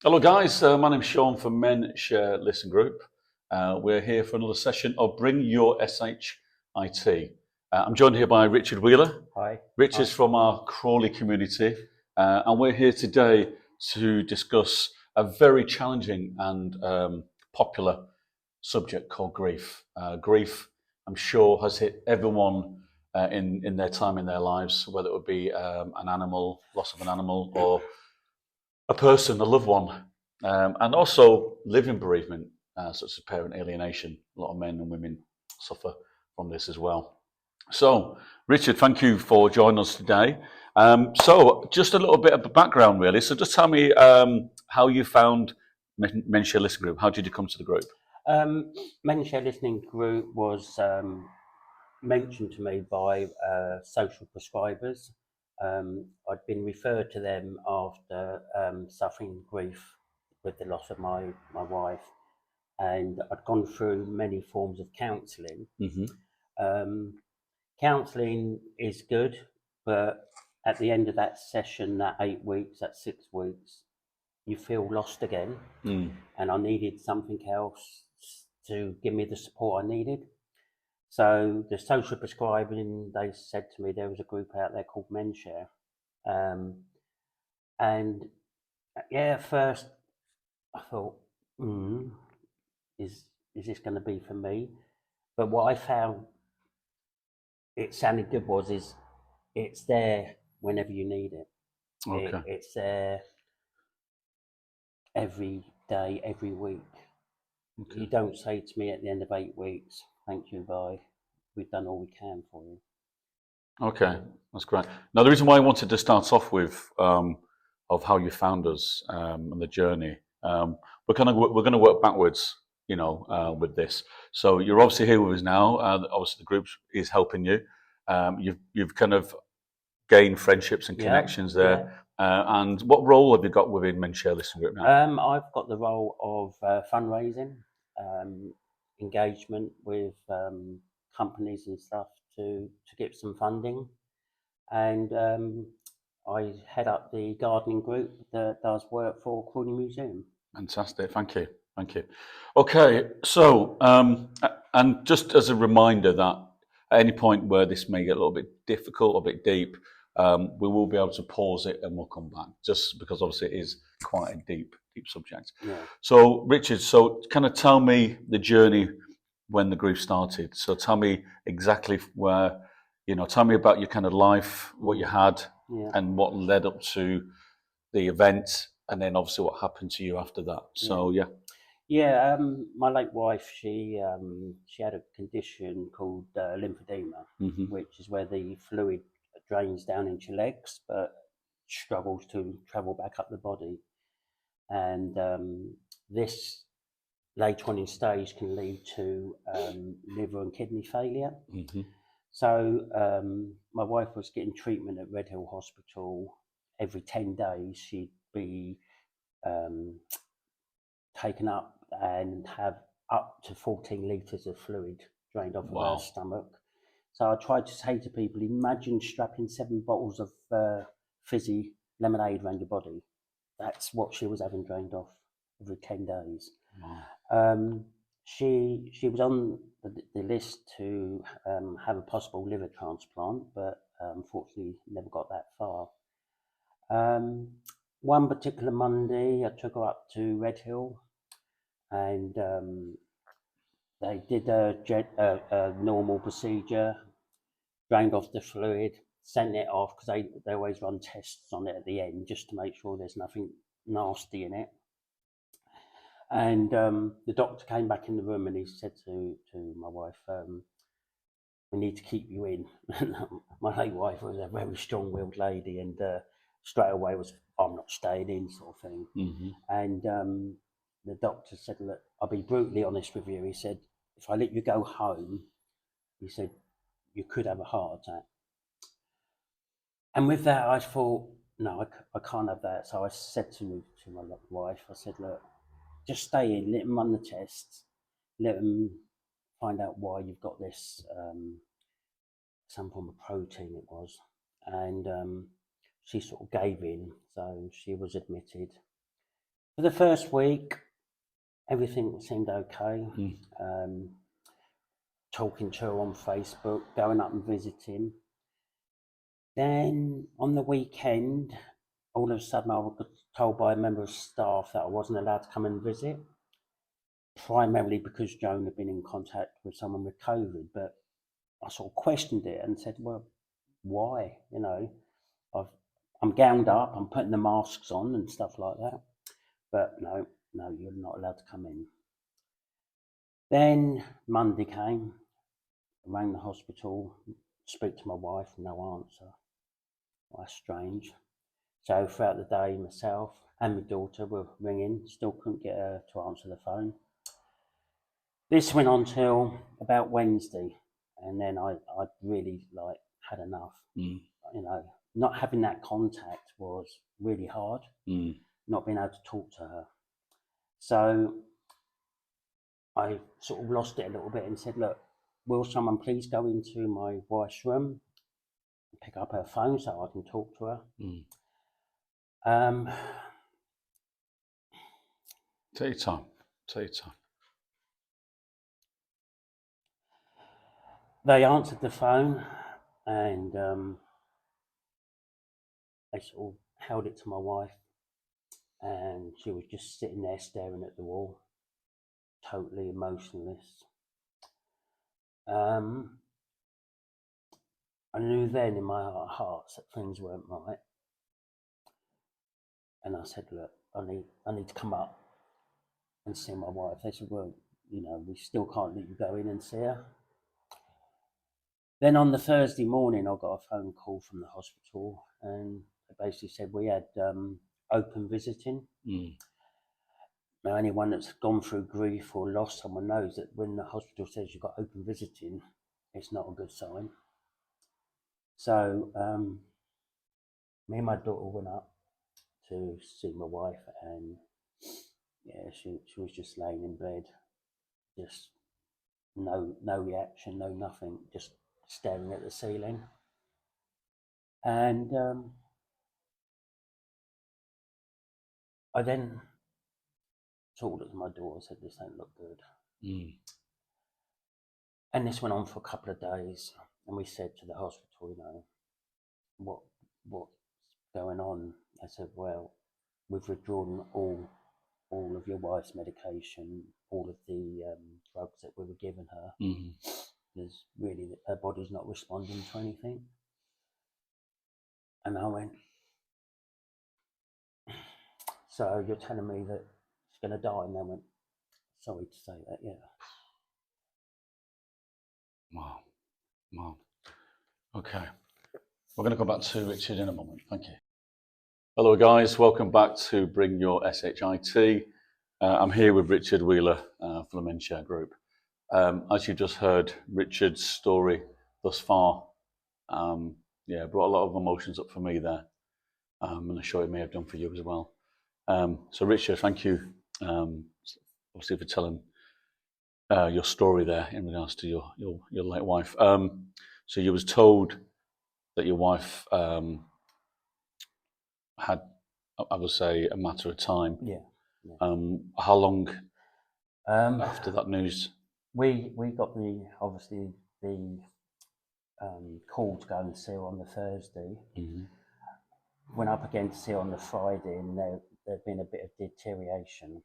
Hello, guys. My name's Sean from Menshare Listen Group. We're here for another session of Bring Your SHIT. I'm joined here by Richard Wheeler. Hi. Richard's from our Crawley community, and we're here today to discuss a very challenging and popular subject called grief. Grief, I'm sure, has hit everyone in their time in their lives, whether it would be an animal, loss of an animal, or a person, a loved one, and also living bereavement, such as parent alienation. A lot of men and women suffer from this as well. So, Richard, thank you for joining us today. Just a little bit of a background, really. So, just tell me how you found Menshare Listen Group. How did you come to the group? Menshare Listening Group was mentioned to me by social prescribers. I'd been referred to them after suffering grief with the loss of my wife, and I'd gone through many forms of counselling. Counselling is good, but at the end of that session, that 8 weeks, that 6 weeks, you feel lost again. And I needed something else to give me the support I needed. So the social prescribing, they said to me there was a group out there called Menshare. And yeah, at first I thought, is this going to be for me? But what I found it sounded good is it's there whenever you need it. Okay. It's there every day, every week. Okay. You don't say to me at the end of 8 weeks, thank you, bye. We've done all we can for you. Okay, that's great. Now, the reason why I wanted to start off with of how you found us and the journey, we're going to work backwards, with this. So you're obviously here with us now. Obviously, the group is helping you. You've kind of gained friendships and connections there. And what role have you got within Menshare Listen Group now? I've got the role of fundraising, engagement with companies and stuff to get some funding, and I head up the gardening group that does work for Crawley Museum. Fantastic, thank you. Okay, so and just as a reminder that at any point where this may get a little bit difficult or a bit deep, we will be able to pause it and we'll come back, just because obviously it is quite a deep subject. Yeah. So, Richard, kind of tell me the journey when the group started. So tell me exactly where, tell me about your kind of life, what you had, and what led up to the event, and then obviously what happened to you after that. So, yeah. My late wife, she had a condition called lymphedema, which is where the fluid drains down into your legs, but struggles to travel back up the body. And this later on in stage can lead to liver and kidney failure. So my wife was getting treatment at Red Hill Hospital. Every 10 days, she'd be taken up and have up to 14 litres of fluid drained off of her stomach. So I tried to say to people, imagine strapping 7 bottles of fizzy lemonade around your body. That's what she was having drained off every 10 days. She was on the list to have a possible liver transplant, but unfortunately never got that far. One particular Monday, I took her up to Red Hill, and they did a normal procedure, drained off the fluid, sent it off because they always run tests on it at the end just to make sure there's nothing nasty in it. And the doctor came back in the room and he said to my wife, we need to keep you in. My late wife was a very strong-willed lady, and straight away was, I'm not staying in, sort of thing. And the doctor said, look, I'll be brutally honest with you. He said, if I let you go home, he said, you could have a heart attack. And with that, I thought, no, I can't have that. So I said to my wife, I said, look, just stay in, let them run the tests, let them find out why you've got this, some form of protein it was. And she sort of gave in, so she was admitted. For the first week, everything seemed okay. Talking to her on Facebook, going up and visiting. Then on the weekend, all of a sudden I was told by a member of staff that I wasn't allowed to come and visit, primarily because Joan had been in contact with someone with COVID. But I sort of questioned it and said, well, why? You know, I'm gowned up, I'm putting the masks on and stuff like that. But no, you're not allowed to come in. Then Monday came, I rang the hospital, speak to my wife, no answer. Well, that's strange. So throughout the day, myself and my daughter were ringing, still couldn't get her to answer the phone. This went on till about Wednesday, and then I really had enough. You know, not having that contact was really hard. Not being able to talk to her. So I sort of lost it a little bit and said, look, will someone please go into my wife's room and pick up her phone so I can talk to her? Take your time. Take your time. They answered the phone and they sort of held it to my wife, and she was just sitting there staring at the wall, totally emotionless. I knew then in my heart of hearts that things weren't right. And I said, look, I need to come up and see my wife. They said, well, you know, we still can't let you go in and see her. Then on the Thursday morning, I got a phone call from the hospital, and they basically said we had open visiting. Now, anyone that's gone through grief or lost someone knows that when the hospital says you've got open visiting, it's not a good sign. So me and my daughter went up to see my wife, and yeah, she was just laying in bed, just no reaction, no nothing, just staring at the ceiling. And I then talked to my daughter, said this don't look good. And this went on for a couple of days, and we said to the hospital, you know, what's going on? I said, well, we've withdrawn all of your wife's medication, all of the drugs that we were giving her. There's really, her body's not responding to anything. And I went, so you're telling me that she's going to die? And they went, sorry to say that, yeah. Wow. Okay. We're going to go back to Richard in a moment. Thank you. Hello, guys. Welcome back to Bring Your SHIT. I'm here with Richard Wheeler from the Menshare group. As you just heard, Richard's story thus far, brought a lot of emotions up for me there. And I'm sure it may have done for you as well. So Richard, thank you obviously for telling your story there in regards to your late wife. So you was told that your wife had, I would say, a matter of time. Yeah. How long after that news? We got the call to go and see her on the Thursday. Went up again to see her on the Friday, and there'd been a bit of deterioration.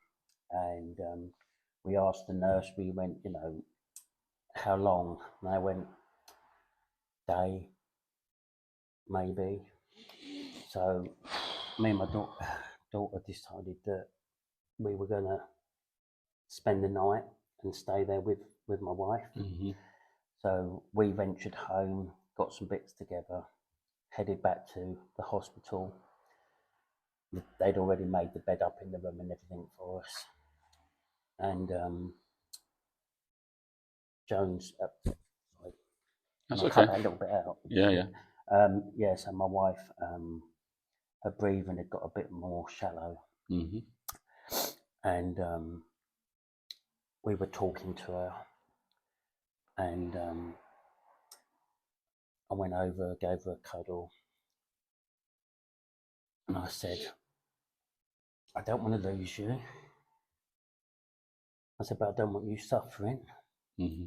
And we asked the nurse, we went, you know, how long? And they went, day, maybe. So me and my daughter decided that we were going to spend the night and stay there with my wife. So we ventured home, got some bits together, headed back to the hospital. They'd already made the bed up in the room and everything for us. And Jones, sorry, That's I'll okay. cut that a little bit out. Yeah. So my wife, her breathing had got a bit more shallow. And we were talking to her, and I went over, gave her a cuddle, and I said, I don't want to lose you. I said, but I don't want you suffering. Mm-hmm.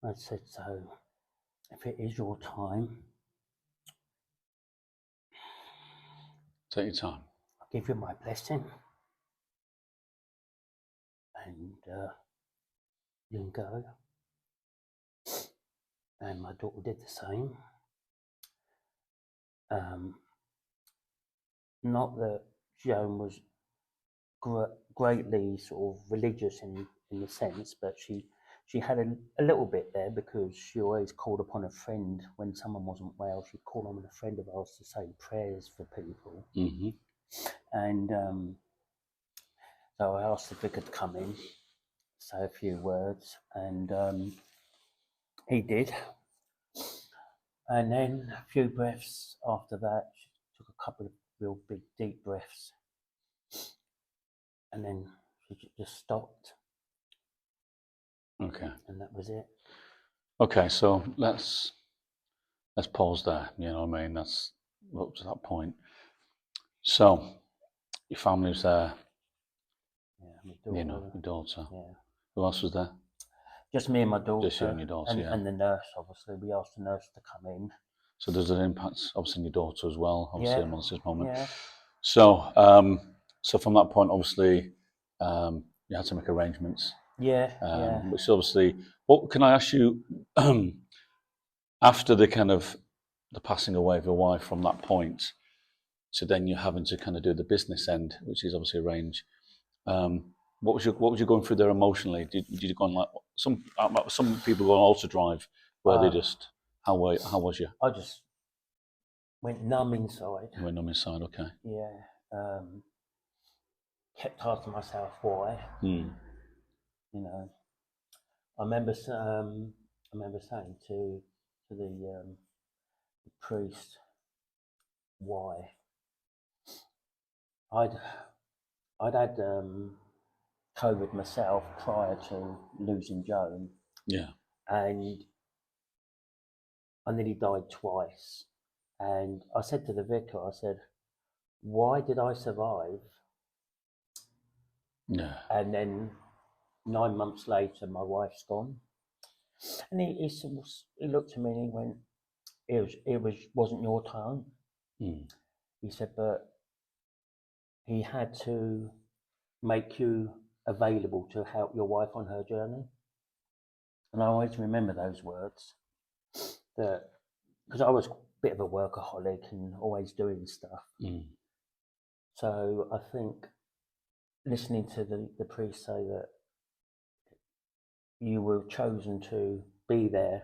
I said, so if it is your time, Take your time. I'll give you my blessing. And you can go. And my daughter did the same. Not that Joan was greatly sort of religious in the sense, but she had a little bit there, because she always called upon a friend when someone wasn't well. She'd call on a friend of ours to say prayers for people. Mm-hmm. And so I asked the vicar to come in, say a few words, and he did. And then a few breaths after that, she took a couple of real big deep breaths, and then she just stopped. Okay. And that was it. Okay, so let's pause there. You know what I mean? That's up to that point. So your family was there. Yeah, my daughter. You know, your daughter. Yeah. Who else was there? Just me and my daughter. Just you and your daughter, and, yeah. and the nurse, obviously. We asked the nurse to come in. So there's an impact, obviously, on your daughter as well, obviously, Yeah. amongst this moment. Yeah. So, so from that point, obviously, you had to make arrangements. Yeah. Yeah. Which obviously, what can I ask you? After the passing away of your wife, from that point, so then you're having to kind of do the business end, which is obviously arrange. What was you going through there emotionally? Did you go on like some people go on Alter Drive where they just how was you? I just went numb inside. You went numb inside, okay. Yeah. Kept asking myself why. Mm. You know, I remember saying to the priest, why? I'd had COVID myself prior to losing Joan, Yeah. and I nearly died twice. And I said to the vicar, I said, why did I survive? Yeah. And then 9 months later, my wife's gone. And he looked at me and he went, wasn't your time. Mm. He said, but he had to make you available to help your wife on her journey. And I always remember those words, that because I was a bit of a workaholic and always doing stuff. Mm. So I think listening to the priest say that you were chosen to be there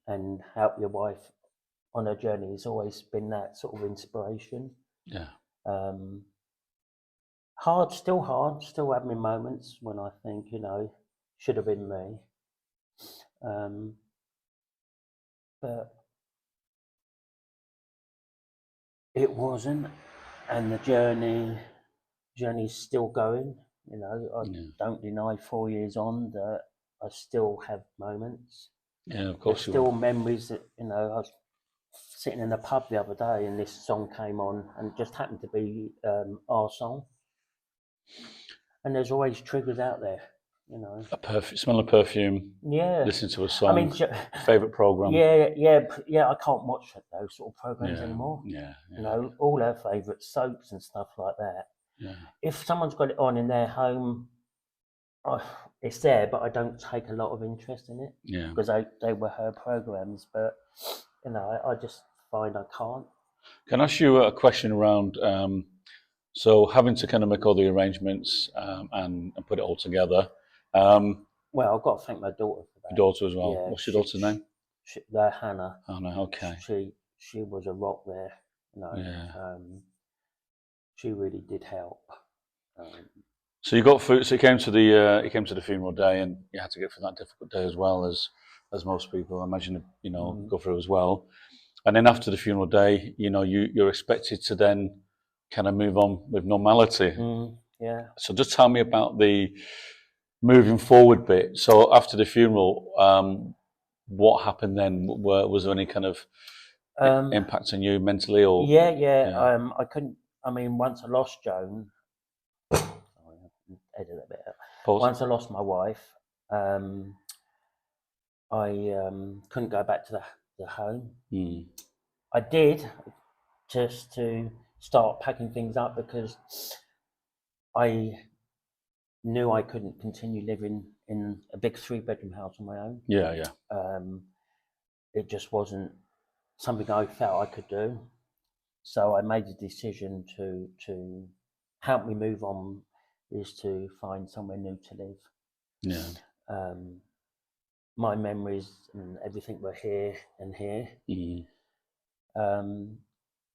and help your wife on her journey has always been that sort of inspiration. Yeah. Still have my moments when I think, should have been me. But it wasn't, and the journey's still going. I don't deny 4 years on that I still have moments. Yeah, of There's course you still will. memories that, I was sitting in a pub the other day and this song came on, and it just happened to be our song. And there's always triggers out there, Smell of perfume. Yeah. Listen to a song. Favorite program. Yeah. I can't watch those sort of programs anymore. Yeah. All our favorite soaps and stuff like that. Yeah. If someone's got it on in their home, it's there, but I don't take a lot of interest in it. Yeah. Because they were her programs, but I just find I can't. Can I ask you a question around? So having to kind of make all the arrangements and put it all together. Well, I've got to thank my daughter for that. Your daughter as well. Yeah, What's your daughter's name? Hannah. Hannah. Okay. She was a rock there. Yeah. She really did help. So you got food. So you came to the funeral day, and you had to get through that difficult day as well as most people, I imagine, go through as well. And then after the funeral day, you're expected to then kind of move on with normality. Yeah. So just tell me about the moving forward bit. So after the funeral, what happened then? Was there any kind of impact on you mentally, or? Yeah. I I mean, once I lost Joan, sorry, edit that bit out. Pause. Once I lost my wife, I couldn't go back to the home. I did, just to start packing things up, because I knew I couldn't continue living in a big 3-bedroom house on my own. Yeah. It just wasn't something I felt I could do. So I made the decision to help me move on is to find somewhere new to live. Yeah. My memories and everything were here and here.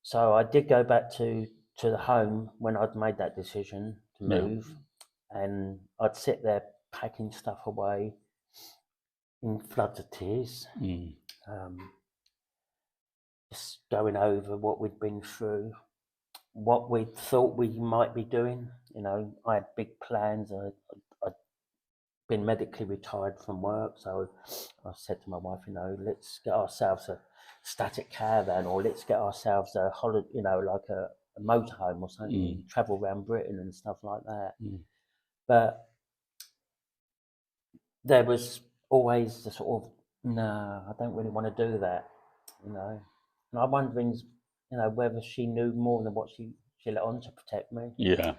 So I did go back to the home when I'd made that decision to move, and I'd sit there packing stuff away in floods of tears, just going over what we'd been through, what we thought we might be doing. You know, I had big plans. I'd been medically retired from work, so I said to my wife, you know, let's get ourselves a static caravan, or let's get ourselves a holiday, you know, like a motorhome or something, travel around Britain and stuff like that. But there was always the sort of, no, I don't really want to do that, you know. And I'm wondering, you know, whether she knew more than what she let on to protect me. Yeah.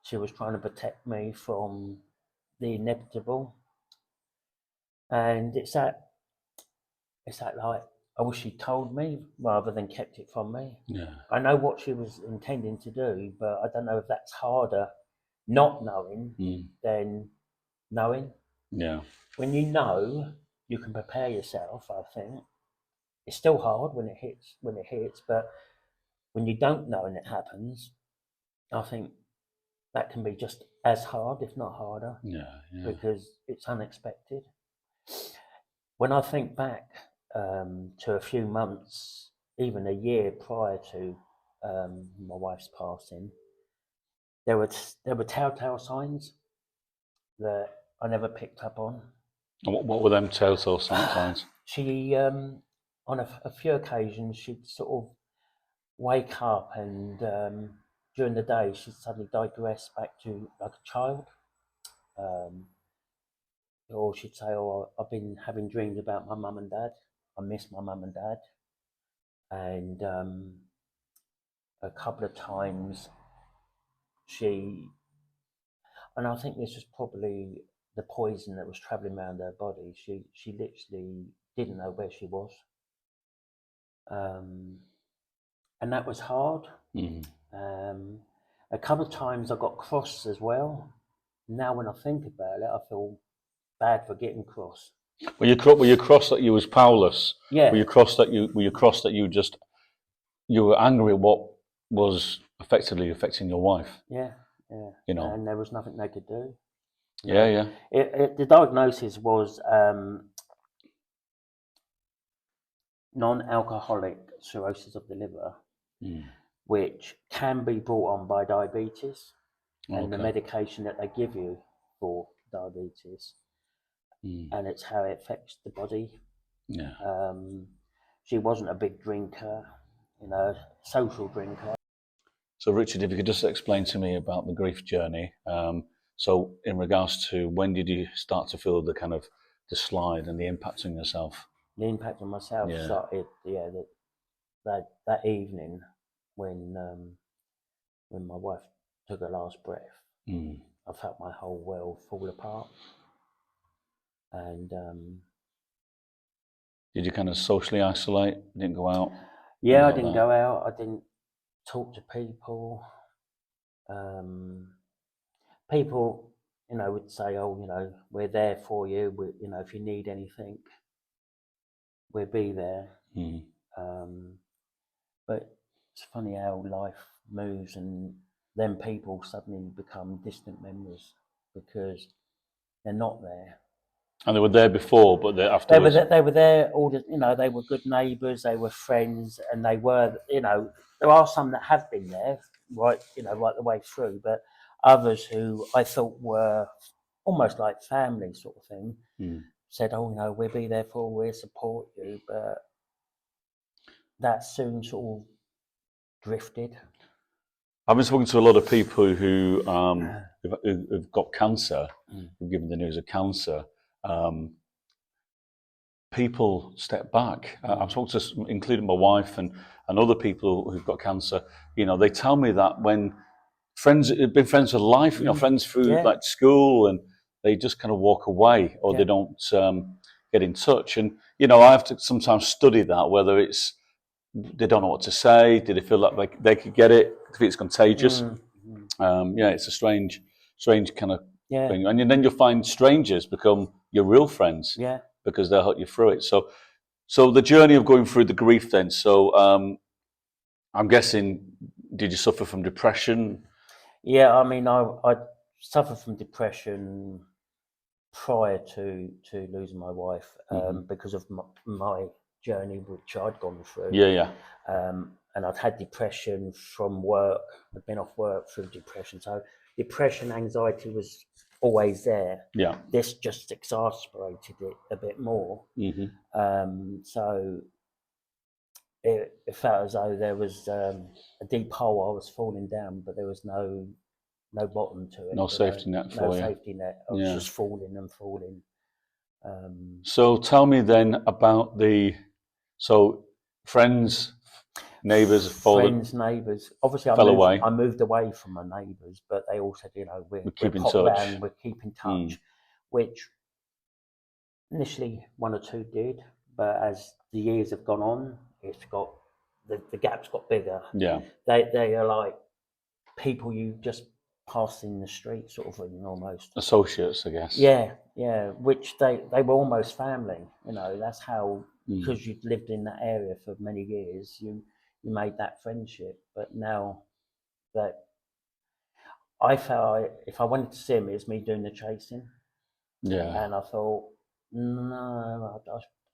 She was trying to protect me from the inevitable, and it's that like, I wish she told me rather than kept it from me. Yeah. I know what she was intending to do, but I don't know if that's harder not knowing than knowing. Yeah. When you know, you can prepare yourself, I think. It's still hard when it hits, but when you don't know and it happens, I think that can be just as hard, if not harder. Yeah. Because it's unexpected. When I think back to a few months, even a year prior to my wife's passing, there were telltale signs that I never picked up on. What were them telltale signs? She, on a few occasions, she'd sort of wake up, and during the day, she'd suddenly digress back to like a child. Or she'd say, "Oh, I've been having dreams about my mum and dad. I miss my mum and dad." And a couple of times and I think this was probably the poison that was traveling around her body. She literally didn't know where she was. And that was hard. A couple of times I got cross as well. Now when I think about it, I feel bad for getting cross. Were you cross that you was powerless? Yeah. Were you cross that you were angry at what was effectively affecting your wife? Yeah. You know. And there was nothing they could do. Yeah. The diagnosis was non-alcoholic cirrhosis of the liver, which can be brought on by diabetes and the medication that they give you for diabetes, and it's how it affects the body. Yeah. She wasn't a big drinker, you know, social drinker. So, Richard, if you could just explain to me about the grief journey. So, in regards to when did you start to feel the kind of the slide and the impact on yourself? The impact on myself started, that evening when my wife took her last breath. I felt my whole world fall apart. And did you kind of socially isolate? Didn't go out? Yeah, I didn't go out. I didn't talk to people. People, you know, would say, "Oh, you know, we're there for you. You know, if you need anything, we'll be there." But it's funny how life moves, and then people suddenly become distant memories because they're not there. And they were there before, but afterwards. They were there. All the, you know, they were good neighbours. They were friends, and they were, you know, there are some that have been there, right, you know, right the way through. But others who I thought were almost like family, sort of thing, said, "Oh, you know, we'll be there for, we'll support you." But that soon sort of drifted. I've been talking to a lot of people who've got cancer, who've given the news of cancer. People step back. I've talked to, including my wife and other people who've got cancer. You know, they tell me that when friends have been friends for life, you know, friends through like school, and they just kind of walk away, or they don't get in touch. And you know, I have to sometimes study that, whether it's they don't know what to say, do they feel like they could get it, if it's contagious. Yeah, it's a strange kind of thing. And then you'll find strangers become your real friends because they'll help you through it. So the journey of going through the grief then. So I'm guessing, did you suffer from depression? Yeah, I mean, I suffered from depression prior to losing my wife because of my journey, which I'd gone through. Yeah. And I'd had depression from work. I'd been off work through depression. So depression, anxiety was always there. Yeah. This just exacerbated it a bit more. So it felt as though there was a deep hole I was falling down, but there was no bottom to it. No safety net for you. No safety net. I was just falling and falling. So tell me then about friends, neighbours, friends, neighbours. Obviously, I moved away from my neighbours, but they all said, you know, we're keep in pop touch. round, we're keep in touch, which initially one or two did, but as the years have gone on, it's got the gap's got bigger. Yeah, they are like people you just passed in the street, sort of thing, almost associates, I guess. Yeah. Which they were almost family. You know, that's how, because you'd lived in that area for many years, you made that friendship. But now that I felt if I wanted to see him, it was me doing the chasing. Yeah. And I thought, no,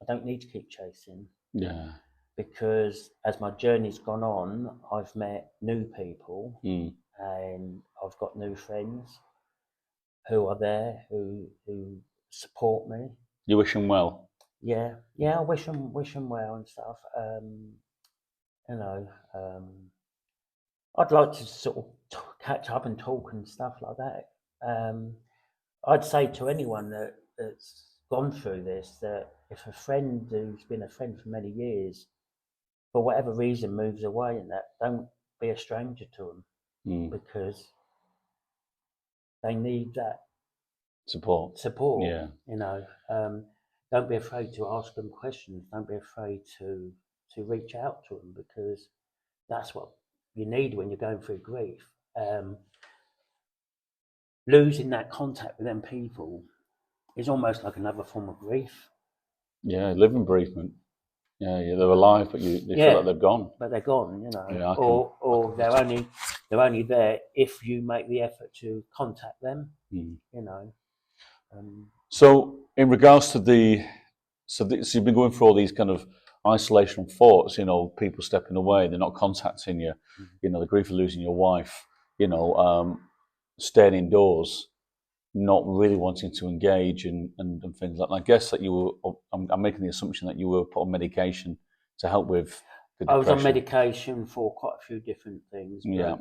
I don't need to keep chasing. Yeah. Because as my journey's gone on, I've met new people and I've got new friends who are there, who support me. You wish them well? Yeah, I wish them well and stuff. You know, I'd like to sort of catch up and talk and stuff like that. I'd say to anyone that's gone through this that if a friend who's been a friend for many years, for whatever reason, moves away, and that, don't be a stranger to them because they need that support. Yeah, you know. Don't be afraid to ask them questions. Don't be afraid to reach out to them, because that's what you need when you're going through grief. Losing that contact with them people is almost like another form of grief. Yeah, living bereavement. Yeah, they're alive, but they feel like they're gone. But they're gone, you know. Yeah, or they're only there if you make the effort to contact them. You know. So, in regards to so you've been going through all these kind of isolation thoughts. You know, people stepping away, they're not contacting you. You know, the grief of losing your wife. You know, staying indoors, not really wanting to engage and things like that. I guess that you were, I'm making the assumption that you were put on medication to help with the depression. I was on medication for quite a few different things, but yeah.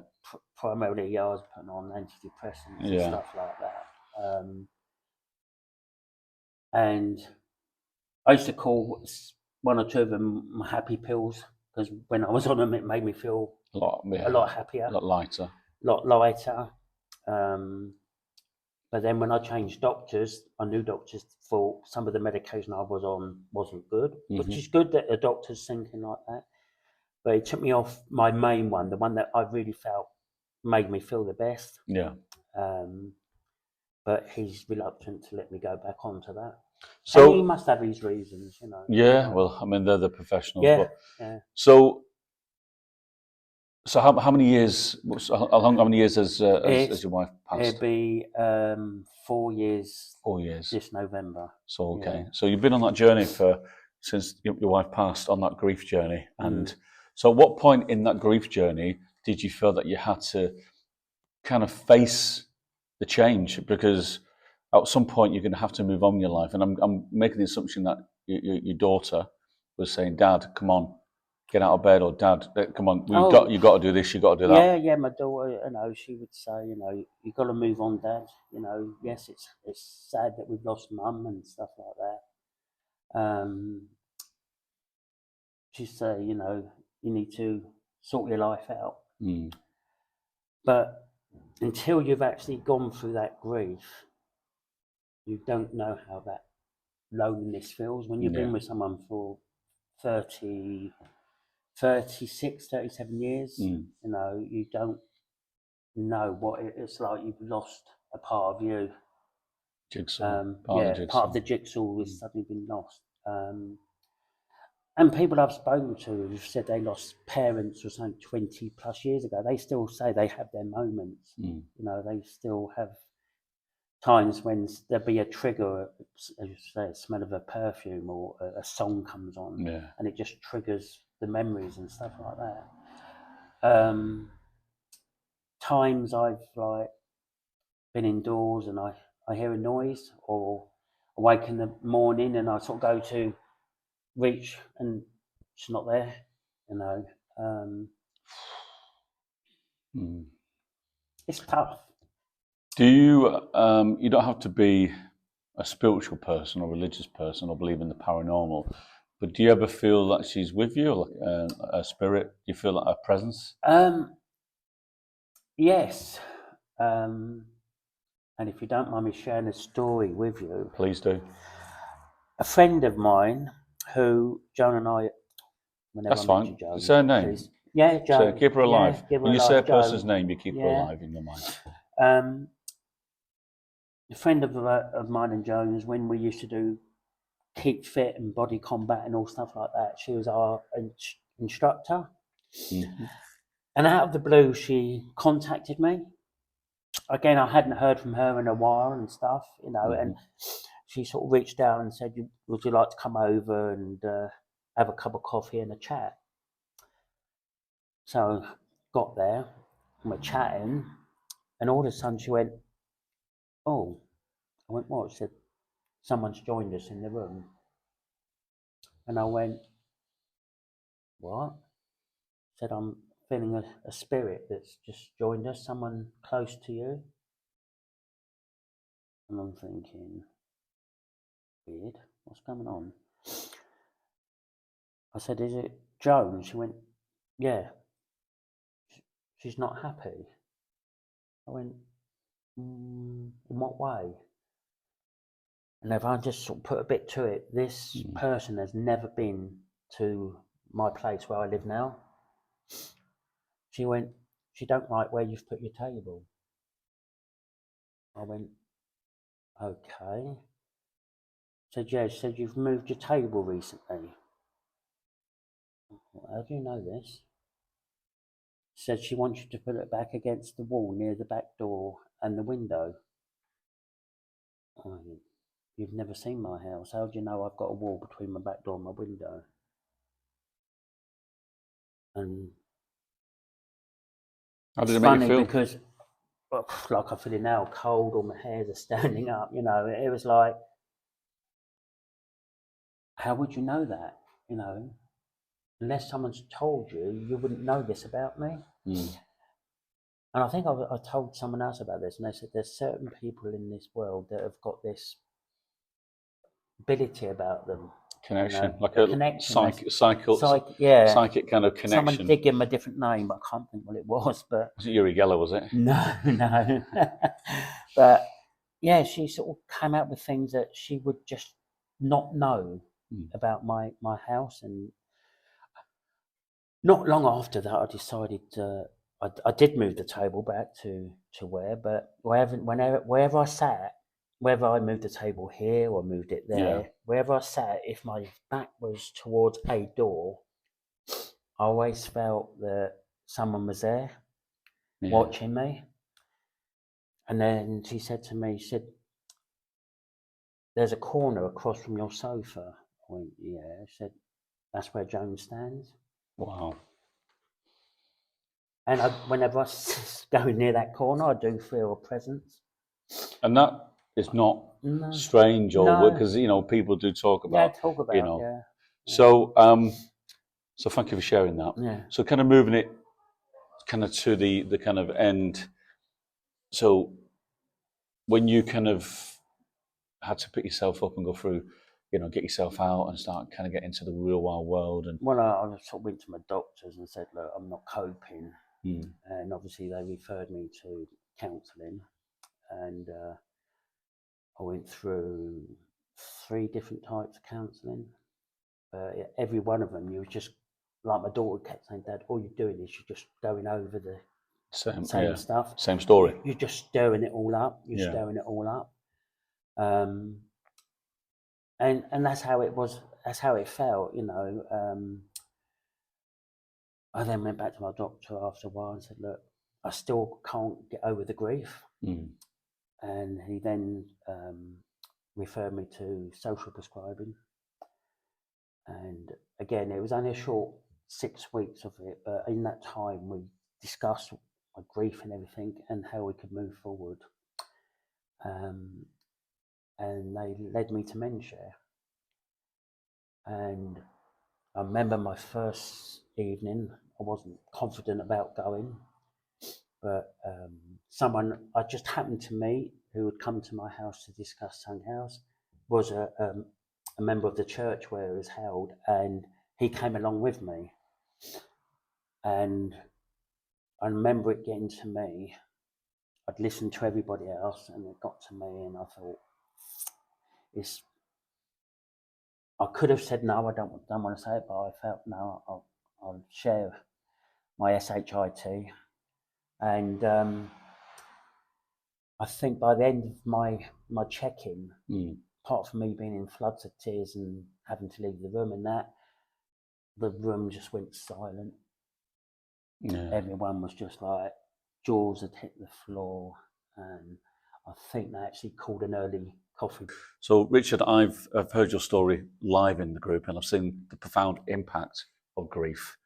Primarily I was putting on antidepressants and stuff like that. And I used to call one or two of them my happy pills, because when I was on them, it made me feel a lot happier, a lot lighter. But then when I changed doctors, I knew doctors thought some of the medication I was on wasn't good, which is good that the doctor's thinking like that. But it took me off my main one, the one that I really felt made me feel the best. Yeah. But he's reluctant to let me go back onto that. So and he must have his reasons, you know. Yeah, well, I mean, they're the professionals. Yeah. So how many years? How many years has your wife passed? It'll be 4 years. 4 years. This November. So so you've been on that journey since your wife passed, on that grief journey. And so, at what point in that grief journey did you feel that you had to kind of face the change? Because at some point you're going to have to move on in your life. And I'm making the assumption that your daughter was saying, "Dad, come on." get out of bed, or Dad, come on, Oh, you got to do this, you got to do that. yeah. My daughter, she would say, you've got to move on, Dad. Yes, it's sad that we've lost Mum and stuff like that. She'd say, you need to sort your life out. Mm. But until you've actually gone through that grief, you don't know how that loneliness feels when you've Yeah. been with someone for 30, 36, 37 years. Mm. You don't know what it's like. You've lost a part of you. Jigsaw, part of the Yeah, part jigsaw. of the jigsaw has suddenly been lost. And people I've spoken to who've said they lost parents or something 20 plus years ago, they still say they have their moments. Mm. They still have times when there'll be a trigger, as you say, a smell of a perfume or a song comes on, Yeah. and it just triggers the memories and stuff like that. Times I've been indoors and I hear a noise, or awake in the morning and I sort of go to reach and it's not there. Mm. It's tough. Do you? You don't have to be a spiritual person or religious person or believe in the paranormal, but do you ever feel that she's with you, like a spirit? Do you feel like a presence? Yes. And if you don't mind me sharing a story with you, Please do. a friend of mine who Joan and I, whenever That's I mention fine. Joan, Say her name. please, yeah, So Joan, keep her alive. yeah, give her When a you say a life, person's Joan, name, you keep her yeah. alive in your mind. A friend of mine and Joan's, when we used to do keep fit and body combat and all stuff like that, she was our instructor. Mm-hmm. And out of the blue, she contacted me. Again, I hadn't heard from her in a while and stuff, Mm-hmm. and she sort of reached out and said, would you like to come over and have a cup of coffee and a chat? So got there and we're chatting, and all of a sudden she went, oh. I went, what? She said, someone's joined us in the room. And I went, what? She said, I'm feeling a spirit that's just joined us, someone close to you. And I'm thinking, weird, what's going on? I said, is it Joan? She went, yeah. She's not happy. I went, in what way? And if I just sort of put a bit to it, this person has never been to my place where I live now. She went, she don't like where you've put your table. I went, okay. Said, yeah, she said, you've moved your table recently. Well, how do you know this? Said she wants you to put it back against the wall near the back door and the window. I went, you've never seen my house. How do you know I've got a wall between my back door and my window? And How did it's it make you funny feel? because, like I feel now, cold, all my hairs are standing up. It was like, how would you know that? Unless someone's told you, you wouldn't know this about me. And I think I told someone else about this, and they said there's certain people in this world that have got this ability about them. Connection, like a a connection. psychic kind of connection. Someone did give him a different name, but I can't think what it was. But Was it Uri Geller, was it? no. But yeah, she sort of came out with things that she would just not know about my house. And not long after that, I decided I did move the table back to where, but wherever I sat, whether I moved the table here or moved it there, wherever I sat, if my back was towards a door, I always felt that someone was there watching me. And then she said to me, she said, there's a corner across from your sofa. I went, yeah. She said, that's where Joan stands. Wow. And whenever I go near that corner, I do feel a presence. And that is not strange, or because people do talk about, yeah. So So thank you for sharing that. Yeah. So kind of moving it kind of to the kind of end. So when you kind of had to pick yourself up and go through, get yourself out and start kind of get into the real wild world and Well, I sort of went to my doctors and said, look, I'm not coping. mm, And obviously they referred me to counselling, and I went through 3 different types of counselling. Every one of them, you was just, like my daughter kept saying, Dad, all you're doing is you're just going over the same stuff. same story. You're just stirring it all up. You're Yeah. stirring it all up. And that's how it was. That's how it felt, I then went back to my doctor after a while and said, look, I still can't get over the grief. Mm. And he then referred me to social prescribing. And again, it was only a short 6 weeks of it, but in that time we discussed my grief and everything and how we could move forward. And they led me to Menshare. And I remember my first evening, I wasn't confident about going, but someone I just happened to meet who had come to my house to discuss something else was a member of the church where it was held, and he came along with me. And I remember it getting to me. I'd listened to everybody else, and it got to me, and I thought, I could have said no, I don't want to say it, but I felt no, I'll share my SHIT. And I think by the end of my check-in, apart from me being in floods of tears and having to leave the room, and that the room just went silent. Yeah. Everyone was just like, jaws had hit the floor, and I think they actually called an early coffee. So Richard, I've heard your story live in the group, and I've seen the profound impact of grief.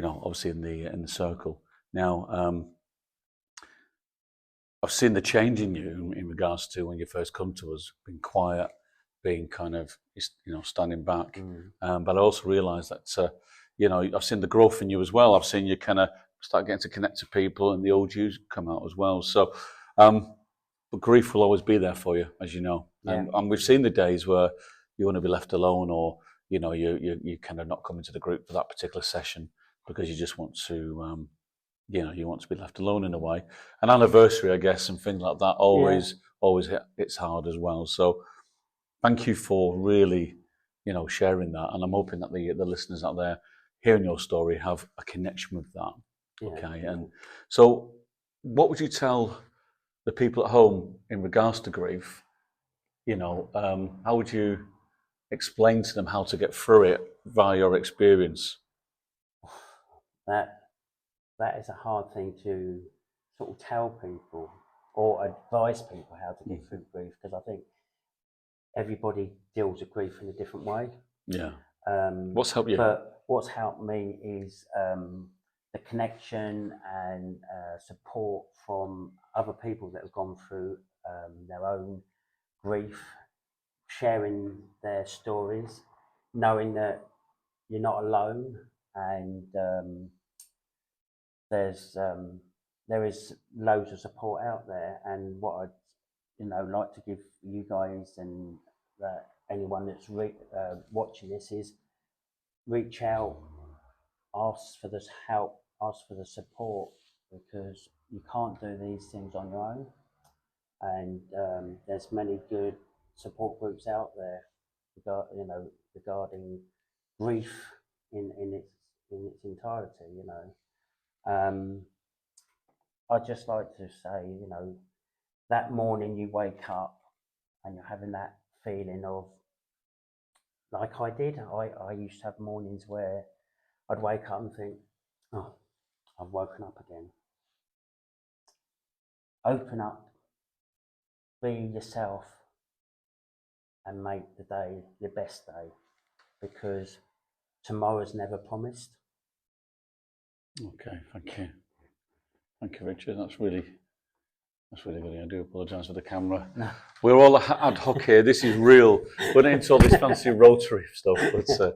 Obviously in the circle. Now, I've seen the change in you in regards to when you first come to us, being quiet, being kind of standing back. But I also realised that I've seen the growth in you as well. I've seen you kind of start getting to connect to people, and the old you come out as well. So, but grief will always be there for you, as you know. Yeah. And we've seen the days where you want to be left alone, or you kind of not come into the group for that particular session because you just want to. You want to be left alone in a way. An anniversary, I guess, and things like that always hits hard as well. So thank you for really, sharing that. And I'm hoping that the listeners out there hearing your story have a connection with that. Yeah, Okay. yeah. And so what would you tell the people at home in regards to grief? How would you explain to them how to get through it via your experience? That is a hard thing to sort of tell people or advise people how to get through grief, because I think everybody deals with grief in a different way. Yeah. What's helped you? But what's helped me is the connection and support from other people that have gone through their own grief, sharing their stories, knowing that you're not alone, and there is loads of support out there. And what I'd like to give you guys and anyone that's watching this is reach out, ask for this help, ask for the support, because you can't do these things on your own. And there's many good support groups out there, regarding grief in its entirety. I'd just like to say, that morning you wake up and you're having that feeling of, like I did, I used to have mornings where I'd wake up and think, oh, I've woken up again. Open up, be yourself, and make the day your best day, because tomorrow's never promised. Okay, thank you. Thank you, Richard. That's really That's really good. I do apologise for the camera. No. We're all ad hoc here. This is real. We're not into all this fancy rotary stuff. But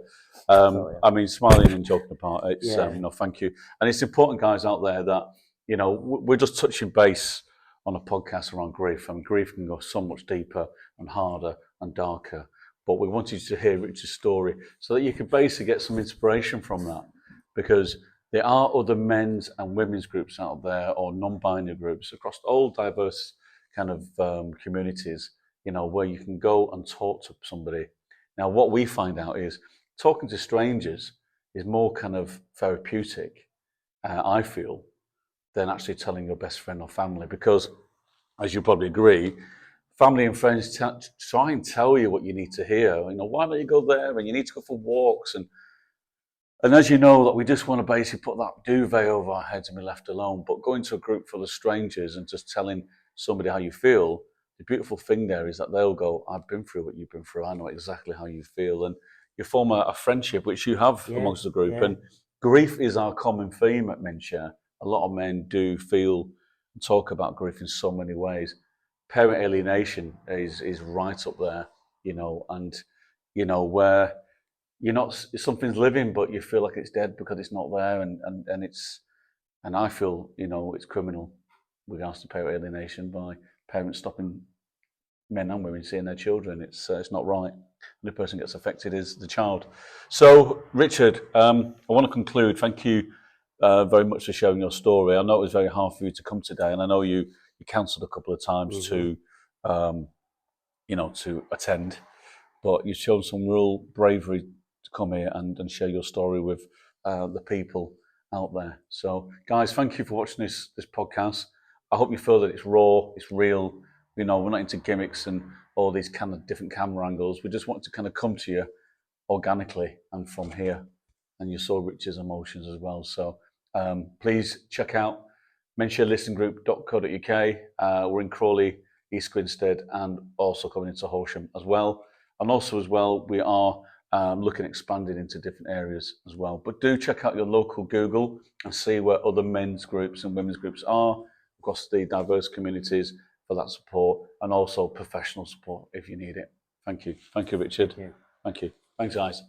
I mean, smiling and joking apart, it's Yeah. thank you. And it's important, guys out there, that we're just touching base on a podcast around grief. I mean, grief can go so much deeper and harder and darker. But we wanted you to hear Richard's story so that you could basically get some inspiration from that, because there are other men's and women's groups out there, or non-binary groups across all diverse kind of communities, where you can go and talk to somebody. Now, what we find out is talking to strangers is more kind of therapeutic, I feel, than actually telling your best friend or family, because, as you probably agree, family and friends try and tell you what you need to hear. Why don't you go there? And you need to go for walks. And as you know, that we just want to basically put that duvet over our heads and be left alone. But going to a group full of strangers and just telling somebody how you feel, the beautiful thing there is that they'll go, I've been through what you've been through. I know exactly how you feel. And you form a friendship, which you have amongst the group. Yeah. And grief is our common theme at Menshare. A lot of men do feel and talk about grief in so many ways. Parent alienation is right up there, and, where you're not, something's living, but you feel like it's dead because it's not there, and I feel it's criminal with regards to parent alienation by parents stopping men and women seeing their children. It's not right. And the person gets affected is the child. So, Richard, I want to conclude. Thank you very much for sharing your story. I know it was very hard for you to come today, and I know you cancelled a couple of times to to attend, but you've shown some real bravery to come here and share your story with the people out there. So, guys, thank you for watching this podcast. I hope you feel that it's raw, it's real. We're not into gimmicks and all these kind of different camera angles. We just want to kind of come to you organically and from here. And you saw Richard's emotions as well. So please check out mensharelisteningroup.co.uk. We're in Crawley, East Grinstead, and also coming into Horsham as well. And also as well, we are looking at expanding into different areas as well. But do check out your local Google and see where other men's groups and women's groups are across the diverse communities for that support, and also professional support if you need it. Thank you. Thank you, Richard. Thank you. Thank you. Thanks, guys.